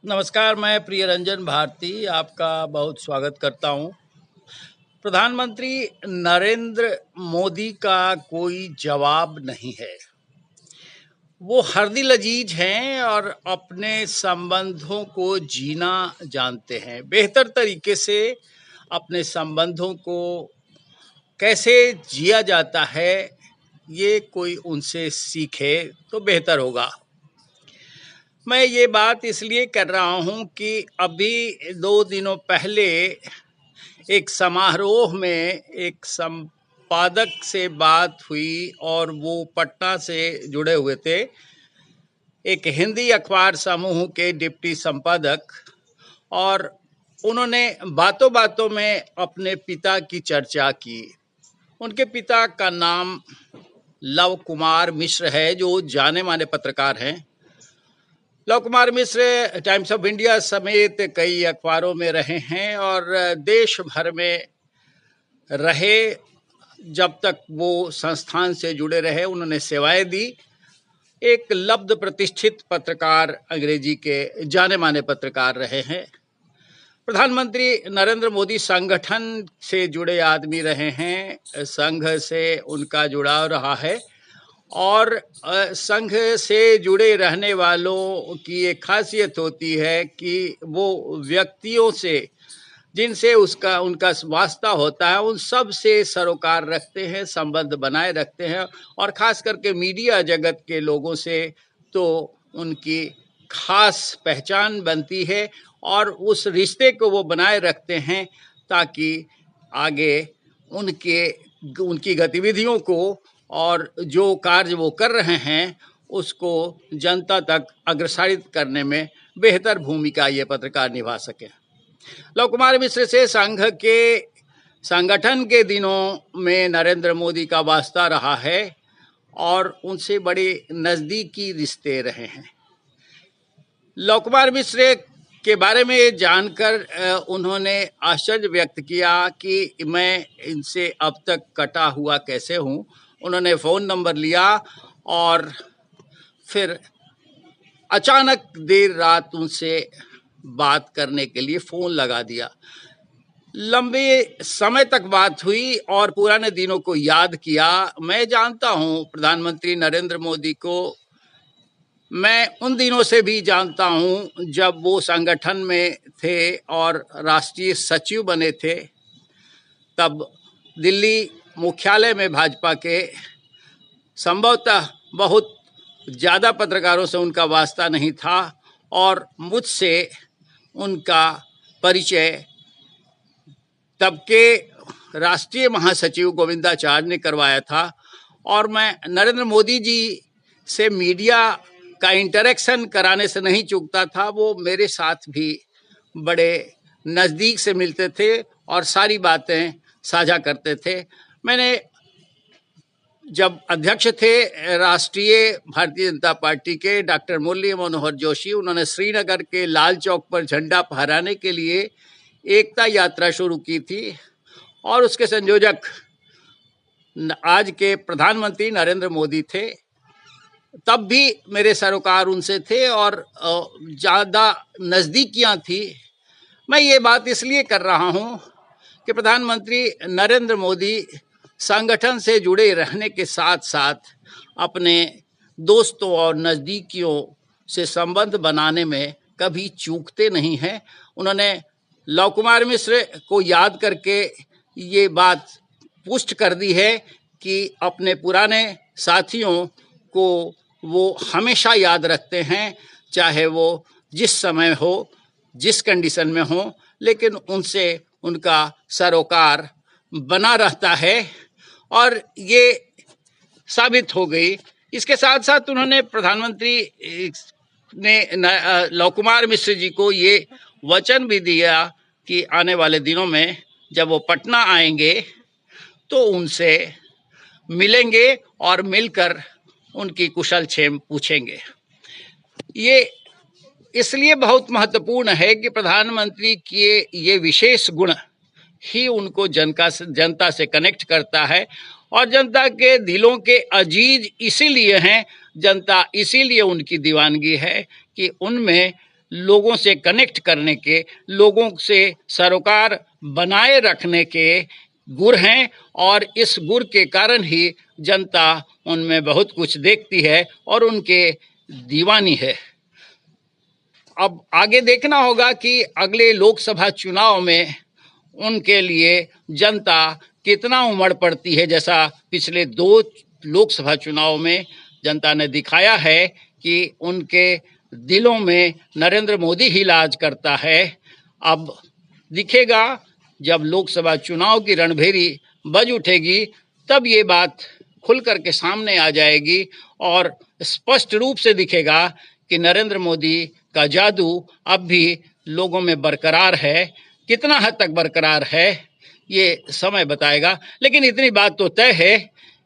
नमस्कार, मैं प्रियरंजन भारती आपका बहुत स्वागत करता हूं। प्रधानमंत्री नरेंद्र मोदी का कोई जवाब नहीं है। वो हर दिल अजीज हैं और अपने संबंधों को जीना जानते हैं। बेहतर तरीके से अपने संबंधों को कैसे जिया जाता है, ये कोई उनसे सीखे तो बेहतर होगा। मैं ये बात इसलिए कर रहा हूँ कि अभी 2 दिनों पहले एक समारोह में एक संपादक से बात हुई और वो पटना से जुड़े हुए थे। एक हिंदी अखबार समूह के डिप्टी संपादक, और उन्होंने बातों बातों में अपने पिता की चर्चा की। उनके पिता का नाम लव कुमार मिश्र है, जो जाने माने पत्रकार हैं। Love Kumar Mishra times of India समेत कई अखबारों में रहे हैं और देश भर में रहे। जब तक वो संस्थान से जुड़े रहे, उन्होंने सेवाएं दी। एक लब्ध प्रतिष्ठित पत्रकार, अंग्रेजी के जाने माने पत्रकार रहे हैं। प्रधानमंत्री नरेंद्र मोदी संगठन से जुड़े आदमी रहे हैं। संघ से उनका जुड़ाव रहा है और संघ से जुड़े रहने वालों की एक खासियत होती है कि वो व्यक्तियों से जिनसे उनका वास्ता होता है, उन सब से सरोकार रखते हैं, संबंध बनाए रखते हैं। और ख़ास करके मीडिया जगत के लोगों से तो उनकी खास पहचान बनती है और उस रिश्ते को वो बनाए रखते हैं ताकि आगे उनकी गतिविधियों को और जो कार्य वो कर रहे हैं उसको जनता तक अग्रसारित करने में बेहतर भूमिका ये पत्रकार निभा सकें। लव कुमार मिश्र से संघ के संगठन के दिनों में नरेंद्र मोदी का वास्ता रहा है और उनसे बड़े नज़दीकी रिश्ते रहे हैं। लव कुमार मिश्र के बारे में जानकर उन्होंने आश्चर्य व्यक्त किया कि मैं इनसे अब तक कटा हुआ कैसे हूँ। उन्होंने फ़ोन नंबर लिया और फिर अचानक देर रात उनसे बात करने के लिए फ़ोन लगा दिया। लंबे समय तक बात हुई और पुराने दिनों को याद किया। मैं जानता हूँ प्रधानमंत्री नरेंद्र मोदी को, मैं उन दिनों से भी जानता हूँ जब वो संगठन में थे और राष्ट्रीय सचिव बने थे। तब दिल्ली मुख्यालय में भाजपा के संभवतः बहुत ज़्यादा पत्रकारों से उनका वास्ता नहीं था और मुझसे उनका परिचय तब के राष्ट्रीय महासचिव गोविंदाचार्य ने करवाया था। और मैं नरेंद्र मोदी जी से मीडिया का इंटरेक्शन कराने से नहीं चूकता था। वो मेरे साथ भी बड़े नज़दीक से मिलते थे और सारी बातें साझा करते थे। मैंने जब अध्यक्ष थे राष्ट्रीय भारतीय जनता पार्टी के डॉक्टर मुरली मनोहर जोशी, उन्होंने श्रीनगर के लाल चौक पर झंडा फहराने के लिए एकता यात्रा शुरू की थी और उसके संयोजक आज के प्रधानमंत्री नरेंद्र मोदी थे। तब भी मेरे सरोकार उनसे थे और ज़्यादा नज़दीकियां थी। मैं ये बात इसलिए कर रहा हूँ कि प्रधानमंत्री नरेंद्र मोदी संगठन से जुड़े रहने के साथ साथ अपने दोस्तों और नज़दीकियों से संबंध बनाने में कभी चूकते नहीं हैं। उन्होंने लव कुमार मिश्र को याद करके ये बात पुष्ट कर दी है कि अपने पुराने साथियों को वो हमेशा याद रखते हैं, चाहे वो जिस समय हो, जिस कंडीशन में हो, लेकिन उनसे उनका सरोकार बना रहता है और ये साबित हो गई। इसके साथ साथ उन्होंने प्रधानमंत्री ने लव कुमार मिश्र जी को ये वचन भी दिया कि आने वाले दिनों में जब वो पटना आएंगे तो उनसे मिलेंगे और मिलकर उनकी कुशल क्षेम पूछेंगे। ये इसलिए बहुत महत्वपूर्ण है कि प्रधानमंत्री के ये विशेष गुण ही उनको जनता से कनेक्ट करता है और जनता के दिलों के अजीज इसीलिए हैं, जनता इसीलिए उनकी दीवानगी है कि उनमें लोगों से कनेक्ट करने के, लोगों से सरोकार बनाए रखने के गुण हैं और इस गुण के कारण ही जनता उनमें बहुत कुछ देखती है और उनके दीवानी है। अब आगे देखना होगा कि अगले लोकसभा चुनाव में उनके लिए जनता कितना उमड़ पड़ती है। जैसा पिछले 2 लोकसभा चुनाव में जनता ने दिखाया है कि उनके दिलों में नरेंद्र मोदी ही राज करता है। अब दिखेगा जब लोकसभा चुनाव की रणभेरी बज उठेगी तब ये बात खुल करके सामने आ जाएगी और स्पष्ट रूप से दिखेगा कि नरेंद्र मोदी का जादू अब भी लोगों में बरकरार है। कितना हद तक बरकरार है ये समय बताएगा, लेकिन इतनी बात तो तय है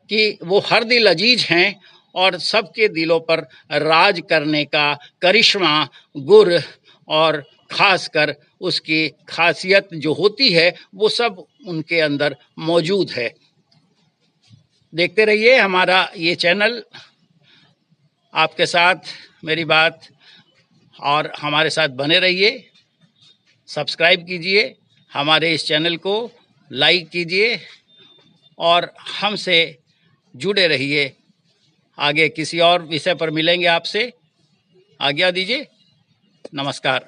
कि वो हर दिल अजीज हैं और सबके दिलों पर राज करने का करिश्मा, गुर और खासकर उसकी खासियत जो होती है वो सब उनके अंदर मौजूद है। देखते रहिए हमारा ये चैनल, आपके साथ मेरी बात, और हमारे साथ बने रहिए। सब्सक्राइब कीजिए, हमारे इस चैनल को लाइक कीजिए और हमसे जुड़े रहिए। आगे किसी और विषय पर मिलेंगे आपसे। आज्ञा दीजिए। नमस्कार।